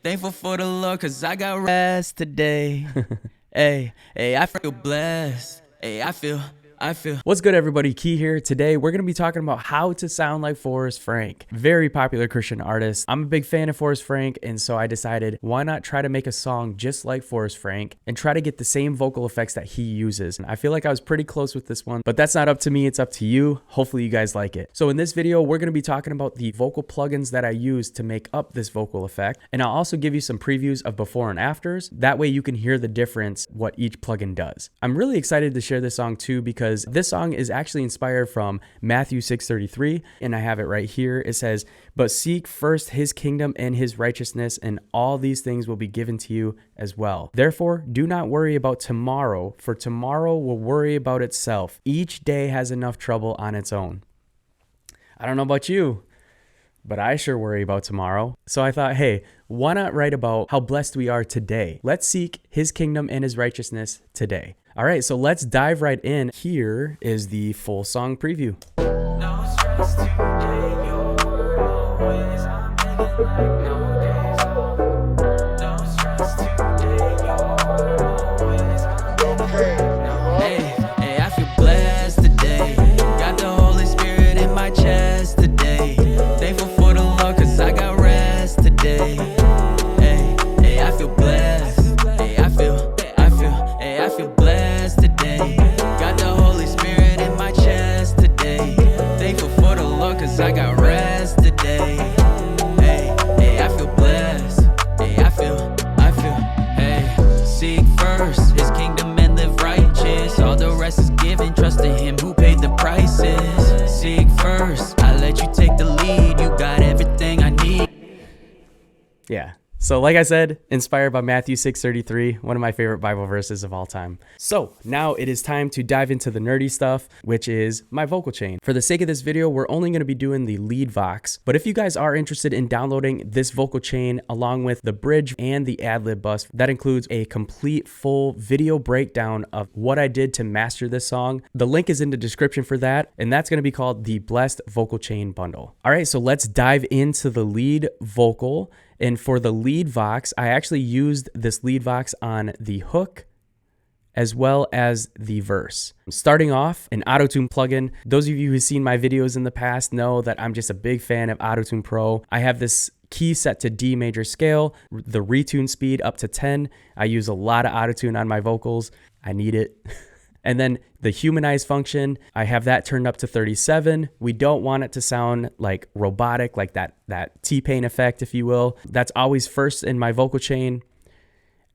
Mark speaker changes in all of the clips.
Speaker 1: Thankful for the Lord, cause I got rest today. Hey, I feel blessed. Hey, I feel.
Speaker 2: What's good, everybody? Key here. Today, we're going to be talking about how to sound like Forrest Frank. Very popular Christian artist. I'm a big fan of Forrest Frank, and so I decided, why not try to make a song just like Forrest Frank and try to get the same vocal effects that he uses. And I feel like I was pretty close with this one, but that's not up to me. It's up to you. Hopefully, you guys like it. So in this video, we're going to be talking about the vocal plugins that I use to make up this vocal effect. And I'll also give you some previews of before and afters. That way you can hear the difference, what each plugin does. I'm really excited to share this song too, because this song is actually inspired from Matthew 6:33, and I have it right here. It says, "But seek first his kingdom and his righteousness, and all these things will be given to you as well. Therefore, do not worry about tomorrow, for tomorrow will worry about itself. Each day has enough trouble on its own." I don't know about you, but I sure worry about tomorrow. So I thought, hey, why not write about how blessed we are today? Let's seek his kingdom and his righteousness today. All right, so let's dive right in. Here is the full song preview.
Speaker 1: No stress today, your word always. I'm thinking like no days off. No stress today, your word always. I'm thinking like no Hey, I feel blessed today. Got the Holy Spirit in my chest today. Thankful for the Lord, cause I got rest today. Hey, I feel blessed. Hey, I feel blessed today. Got the Holy Spirit in my chest today. Thankful for the Lord, cause I got rest today. Hey, I feel blessed. Hey, I feel. Hey, seek first his kingdom and live righteous. All the rest is given. Trust in him who paid the prices. Seek first. I let you take the lead. You got everything I need.
Speaker 2: Yeah. So like I said, inspired by Matthew 6:33, one of my favorite Bible verses of all time. So now it is time to dive into the nerdy stuff, which is my vocal chain. For the sake of this video, we're only going to be doing the lead vox. But if you guys are interested in downloading this vocal chain along with the bridge and the ad-lib bus, that includes a complete full video breakdown of what I did to master this song. The link is in the description for that, and that's going to be called the Blessed Vocal Chain Bundle. All right, so let's dive into the lead vocal. And for the lead vox, I actually used this lead vox on the hook as well as the verse. Starting off, an AutoTune plugin. Those of you who've seen my videos in the past know that I'm just a big fan of AutoTune Pro. I have this key set to D major scale, the retune speed up to 10. I use a lot of AutoTune on my vocals. I need it. And then the humanize function, I have that turned up to 37. We don't want it to sound like robotic, like that T-Pain effect, if you will. That's always first in my vocal chain.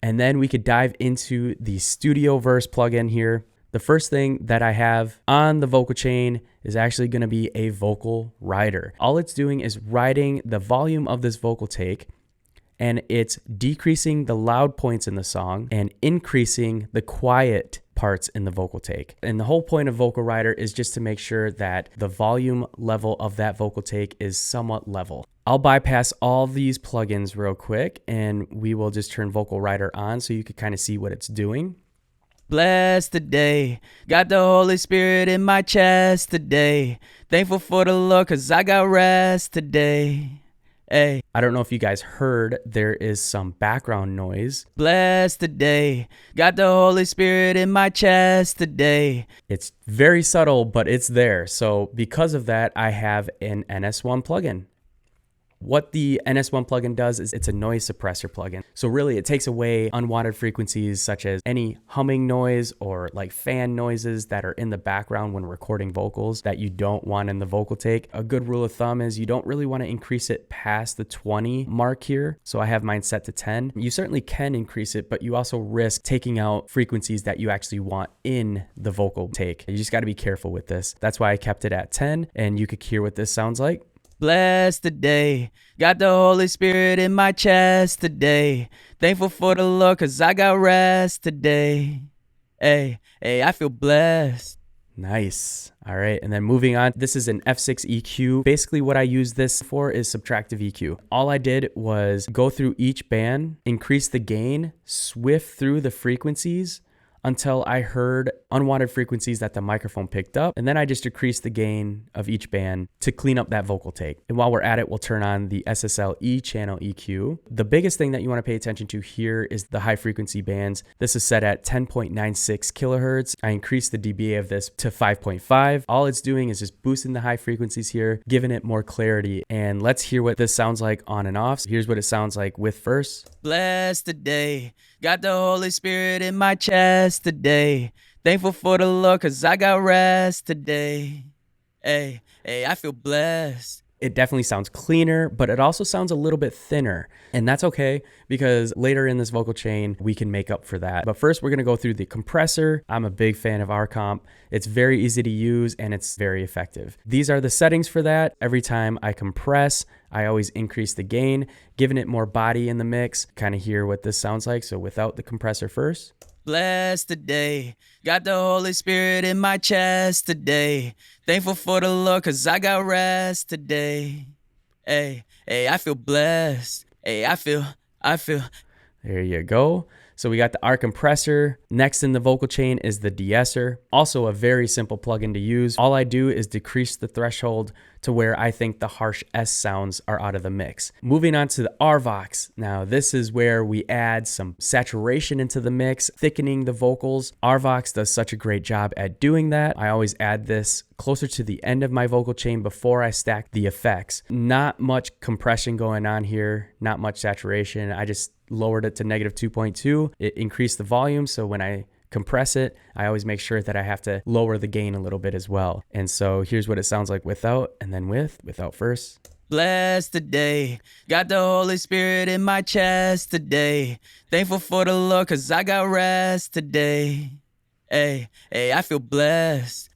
Speaker 2: And then we could dive into the studio verse plugin here. The first thing that I have on the vocal chain is actually going to be a vocal rider. All it's doing is riding the volume of this vocal take, and it's decreasing the loud points in the song and increasing the quiet parts in the vocal take. And the whole point of vocal rider is just to make sure that the volume level of that vocal take is somewhat level. I'll bypass all these plugins real quick, and we will just turn vocal rider on so you can kind of see what it's doing.
Speaker 1: Blessed today. Got the Holy Spirit in my chest today. Thankful for the Lord, cause I got rest today. Hey,
Speaker 2: I don't know if you guys heard, there is some background noise.
Speaker 1: Blessed today. Got the Holy Spirit in my chest today.
Speaker 2: It's very subtle, but it's there. So because of that, I have an NS1 plugin. What the NS1 plugin does is it's a noise suppressor plugin. So really it takes away unwanted frequencies such as any humming noise or like fan noises that are in the background when recording vocals that you don't want in the vocal take. A good rule of thumb is you don't really want to increase it past the 20 mark here. So I have mine set to 10. You certainly can increase it, but you also risk taking out frequencies that you actually want in the vocal take. You just got to be careful with this. That's why I kept it at 10, and you could hear what this sounds like.
Speaker 1: Blessed today. Got the Holy Spirit in my chest today. Thankful for the Lord, cause I got rest today. Hey, I feel blessed.
Speaker 2: Nice. All right. And then moving on, this is an F6 EQ. Basically what I use this for is subtractive EQ. All I did was go through each band, increase the gain, swift through the frequencies until I heard unwanted frequencies that the microphone picked up. And then I just decreased the gain of each band to clean up that vocal take. And while we're at it, we'll turn on the SSL E Channel EQ. The biggest thing that you want to pay attention to here is the high frequency bands. This is set at 10.96 kilohertz. I increased the dBA of this to 5.5. All it's doing is just boosting the high frequencies here, giving it more clarity. And let's hear what this sounds like on and off. So here's what it sounds like with first.
Speaker 3: Blessed today, got the Holy Spirit in my chest today. Thankful for the Lord, cause I got rest today. Hey, I feel blessed.
Speaker 2: It definitely sounds cleaner, but it also sounds a little bit thinner. And that's okay, because later in this vocal chain, we can make up for that. But first, we're gonna go through the compressor. I'm a big fan of RComp. It's very easy to use and it's very effective. These are the settings for that. Every time I compress, I always increase the gain, giving it more body in the mix. Kind of hear what this sounds like. So without the compressor first.
Speaker 3: Blessed today, got the Holy Spirit in my chest today. Thankful for the Lord, cause I got rest today. Hey, I feel blessed. Hey, I feel.
Speaker 2: There you go. So we got the R compressor. Next in the vocal chain is the DeEsser. Also a very simple plugin to use. All I do is decrease the threshold to where I think the harsh S sounds are out of the mix. Moving on to the RVox. Now this is where we add some saturation into the mix, thickening the vocals. RVox does such a great job at doing that. I always add this closer to the end of my vocal chain before I stack the effects. Not much compression going on here, not much saturation. I just lowered it to -2.2. It increased the volume, so when I compress it, I always make sure that I have to lower the gain a little bit as well. And so here's what it sounds like without, and then without first.
Speaker 3: Blessed today, got the Holy Spirit in my chest today. Thankful for the Lord, cause I got rest today. Hey, I feel blessed.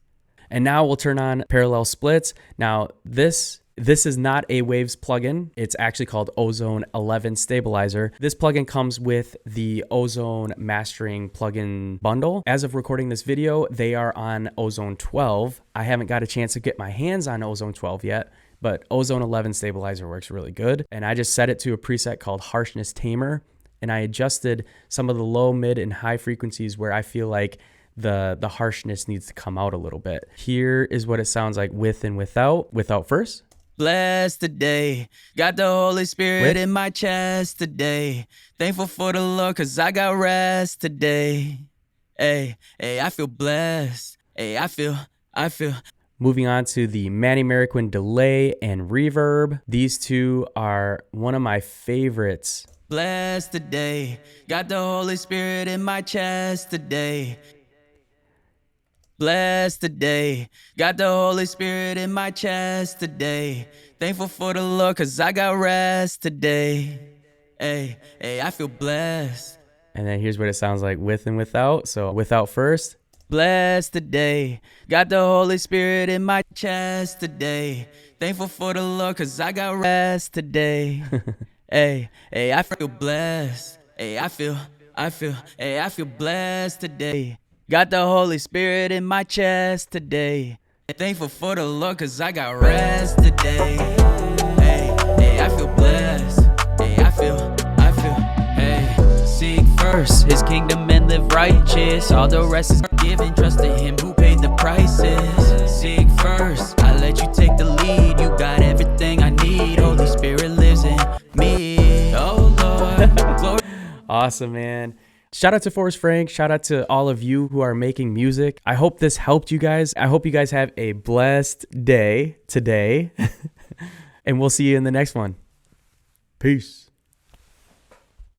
Speaker 2: And now we'll turn on parallel splits. Now this is not a Waves plugin. It's actually called Ozone 11 Stabilizer. This plugin comes with the Ozone Mastering plugin bundle. As of recording this video, they are on Ozone 12. I haven't got a chance to get my hands on Ozone 12 yet, but Ozone 11 Stabilizer works really good. And I just set it to a preset called Harshness Tamer. And I adjusted some of the low, mid, and high frequencies where I feel like the harshness needs to come out a little bit. Here is what it sounds like with and without. Without first.
Speaker 3: Blessed today, got the Holy Spirit in my chest today. Thankful for the Lord, cause I got rest today. Hey, I feel blessed. Hey, I feel.
Speaker 2: Moving on to the Manny Marroquin delay and reverb. These two are one of my favorites.
Speaker 3: Blessed today, got the Holy Spirit in my chest today. Blessed today, got the Holy Spirit in my chest today. Thankful for the Lord, cause I got rest today. Hey, I feel blessed.
Speaker 2: And then here's what it sounds like with and without. So without first.
Speaker 3: Blessed today, got the Holy Spirit in my chest today. Thankful for the Lord, cause I got rest today. Hey, I feel blessed. I feel blessed today. Got the Holy Spirit in my chest today. Thankful for the Lord, cause I got rest today. I feel blessed. I feel. Seek first His kingdom and live righteous. All the rest is given. Trust in Him who paid the prices. Seek first, I let you take the lead. You got everything I need. Holy Spirit lives in me. Oh Lord, glory.
Speaker 2: Awesome, man. Shout out to Forrest Frank. Shout out to all of you who are making music. I hope this helped you guys. I hope you guys have a blessed day today. And we'll see you in the next one. Peace.